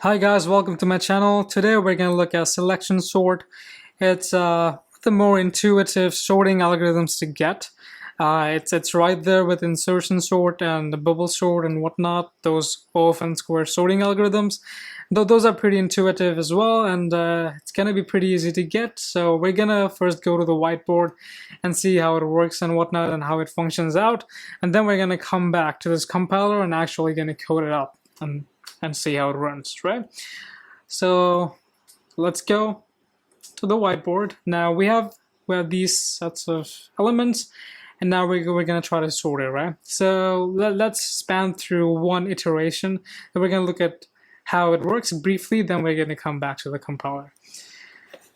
Hi guys, welcome to my channel. Today we're going to look at selection sort. It's the more intuitive sorting algorithms to get. It's right there with insertion sort and the bubble sort and whatnot. Those off and square sorting algorithms. Though those are pretty intuitive as well, and it's going to be pretty easy to get. So we're going to first go to the whiteboard and see how it works and whatnot and how it functions out. And then we're going to come back to this compiler and actually going to code it up and see how it runs, right? So let's go to the whiteboard. Now we have these sets of elements, and now we're going to try to sort it, right? So let's span through one iteration, and we're going to look at how it works briefly, then we're going to come back to the compiler.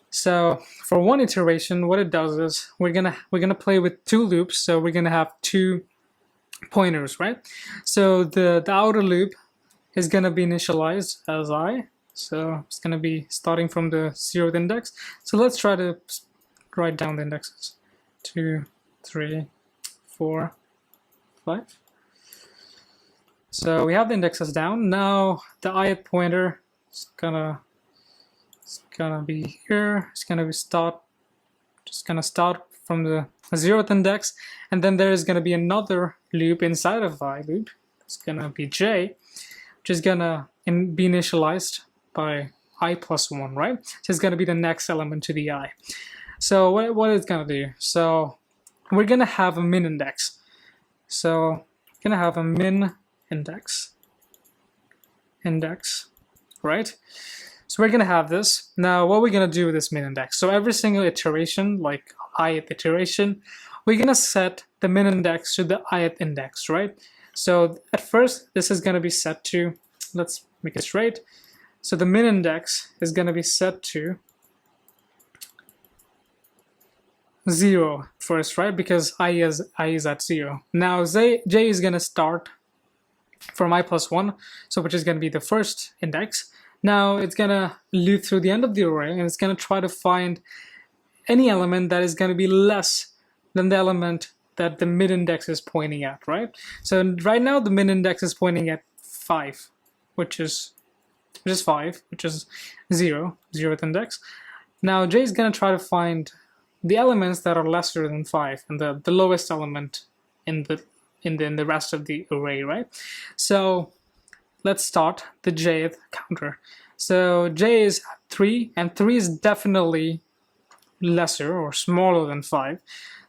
So for one iteration, what it does is we're gonna play with two loops. So we're gonna have two pointers, right? So the outer loop is going to be initialized as I, so it's going to be starting from the 0th index. So let's try to write down the indexes: 2, 3, 4, 5. So we have the indexes down. Now the ith pointer is gonna be here. It's gonna be start from the 0th index, and then there is going to be another loop inside of I loop. It's gonna be j, which is gonna be initialized by I plus 1, right? So it's gonna be the next element to the I. So what it's gonna do? So we're gonna have a min index. So we're gonna have a min index, right? So we're gonna have this. Now what we're gonna do with this min index? So every single iteration, like ith iteration, we're gonna set the min index to the ith index, right? So at first, this is going to be set to, let's make it straight. So the min index is going to be set to 0 first, right? Because I is at 0. Now j is going to start from I plus 1, so which is going to be the first index. Now it's going to loop through the end of the array, and it's going to try to find any element that is going to be less than the element that the min index is pointing at, right? So right now the min index is pointing at 5, which is 5, which is 0th index. Now j is going to try to find the elements that are lesser than 5 and the lowest element in the rest of the array, right? So let's start the jth counter. So j is 3, and 3 is definitely lesser or smaller than 5.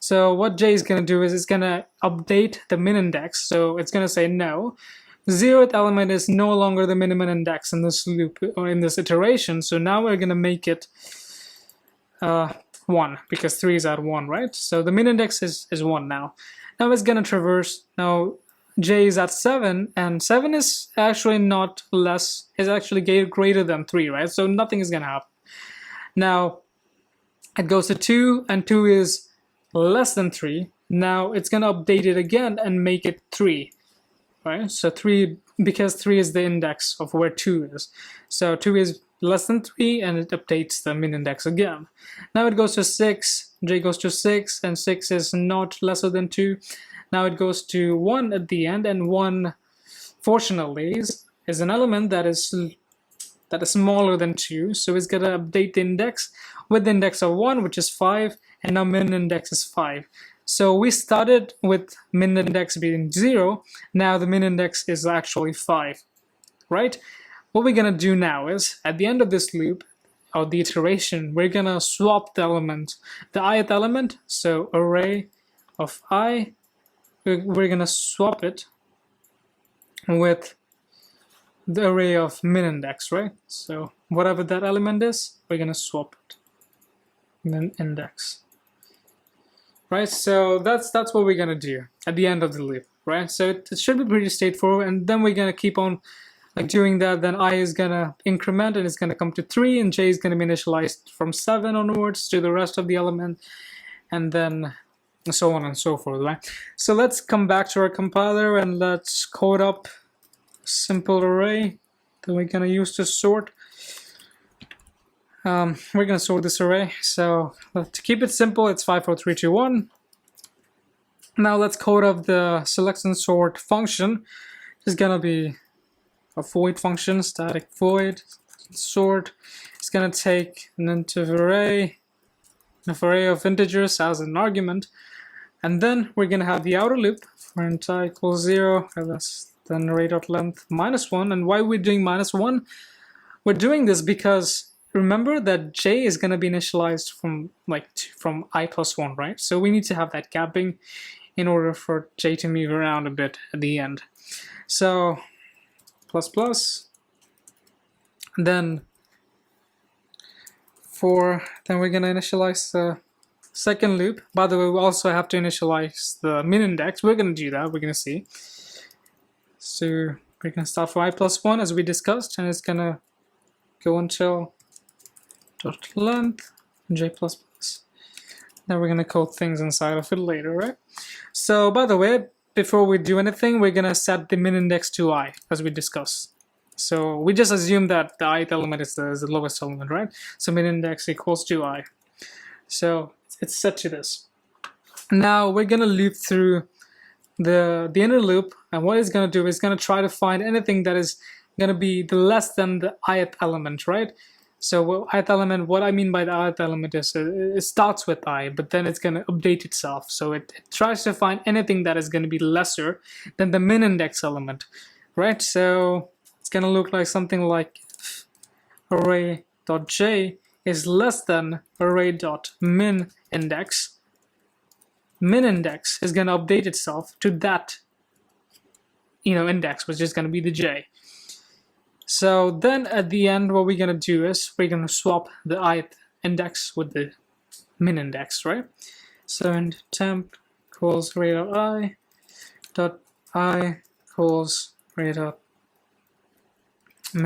So what j is going to do is it's going to update the min index. So it's going to say no, 0th element is no longer the minimum index in this loop or in this iteration. So now we're going to make it 1, because 3 is at 1, right? So the min index is 1 now. Now it's going to traverse. Now j is at 7, and 7 is actually not less, is actually greater than 3, right? So nothing is going to happen. Now it goes to 2, and 2 is less than 3. Now it's going to update it again and make it 3, right? So 3, because 3 is the index of where 2 is. So 2 is less than 3, and it updates the min index again. Now it goes to 6, j goes to 6, and 6 is not lesser than 2. Now it goes to 1 at the end, and 1, fortunately, is an element that is smaller than 2, so it's going to update the index with the index of 1, which is 5, and now min index is 5. So we started with min index being 0, now the min index is actually 5, right? What we're going to do now is, at the end of this loop, or the iteration, we're going to swap the element, the ith element, so array of I, we're going to swap it with the array of min index, right? So whatever that element is, we're going to swap it, min index, right? So that's what we're going to do at the end of the loop, right? So it should be pretty straightforward, and then we're going to keep on doing that. Then I is going to increment, and it's going to come to 3, and j is going to be initialized from 7 onwards to the rest of the element, and then so on and so forth, right? So let's come back to our compiler and let's code up simple array that we're going to use to sort. We're going to sort this array. So to keep it simple, it's 5, 4, 3, 2, 1. Now let's code up the select and sort function. It's going to be a void function, static void sort. It's gonna take an array of integers as an argument, and then we're gonna have the outer loop for int I equals 0, then array.length -1. And why we're doing -1? We're doing this because remember that j is gonna be initialized from I plus 1, right? So we need to have that gapping in order for j to move around a bit at the end. So plus, then we're gonna initialize the second loop. By the way, we also have to initialize the min index. We're gonna do that, we're gonna see. So we're gonna start from I plus 1 as we discussed, and it's gonna go until dot length j plus plus. Then we're gonna code things inside of it later, right? So by the way, before we do anything, we're gonna set the min index to I, as we discussed. So we just assume that the ith element is the lowest element, right? So min index equals to I. So it's set to this. Now we're gonna loop through the inner loop, and what it's gonna do is gonna try to find anything that is gonna be the less than the ith element, right? So ith element, what I mean by the ith element is it starts with I, but then it's gonna update itself. So it tries to find anything that is gonna be lesser than the min index element, right? So it's gonna look like something like array.j is less than array.min index. Min index is gonna update itself to that, index, which is gonna be the j. So then at the end, what we're gonna do is we're gonna swap the ith index with the min index, right? So int temp equals array.I dot I equals array.min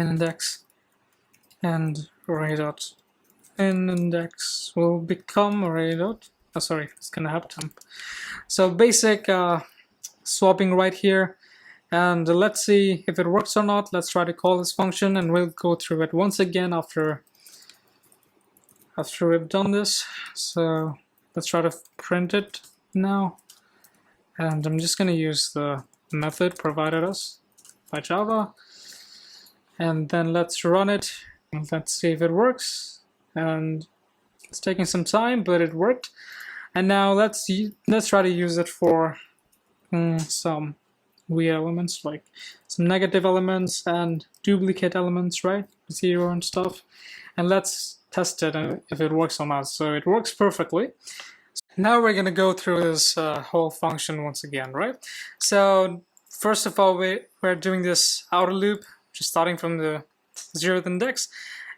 index, and array.min index will become it's gonna have temp. So basic swapping right here. And let's see if it works or not. Let's try to call this function, and we'll go through it once again after we've done this. So let's try to print it now. And I'm just going to use the method provided us by Java. And then let's run it. And let's see if it works. And it's taking some time, but it worked. And now let's try to use it for some weird elements, like some negative elements and duplicate elements, right? 0 and stuff. And let's test it if it works or not. So it works perfectly. Now we're going to go through this whole function once again, right? So first of all, we're doing this outer loop, just starting from the 0th index,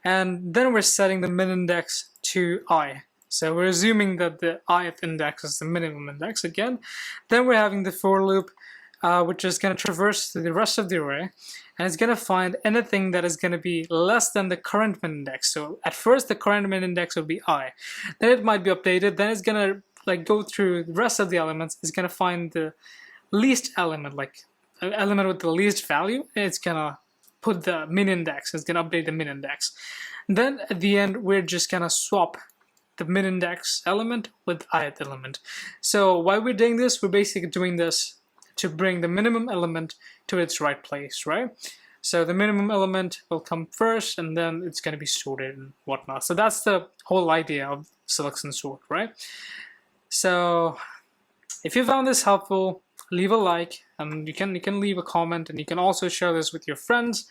and then we're setting the min index to I. So we're assuming that the ith index is the minimum index again. Then we're having the for loop, which is going to traverse through the rest of the array, and it's going to find anything that is going to be less than the current min index. So at first the current min index will be I, then it might be updated, then it's going to go through the rest of the elements. It's going to find the least element, like an element with the least value, and it's going to put the min index. It's going to update the min index. Then at the end, we're just going to swap the min index element with ith element. So why we're doing this, we're basically doing this to bring the minimum element to its right place, right? So the minimum element will come first, and then it's going to be sorted and whatnot. So that's the whole idea of select and sort, right? So if you found this helpful, leave a like, and you can leave a comment, and you can also share this with your friends.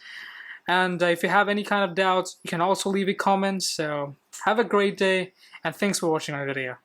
And if you have any kind of doubts, you can also leave a comment. So have a great day, and thanks for watching our video.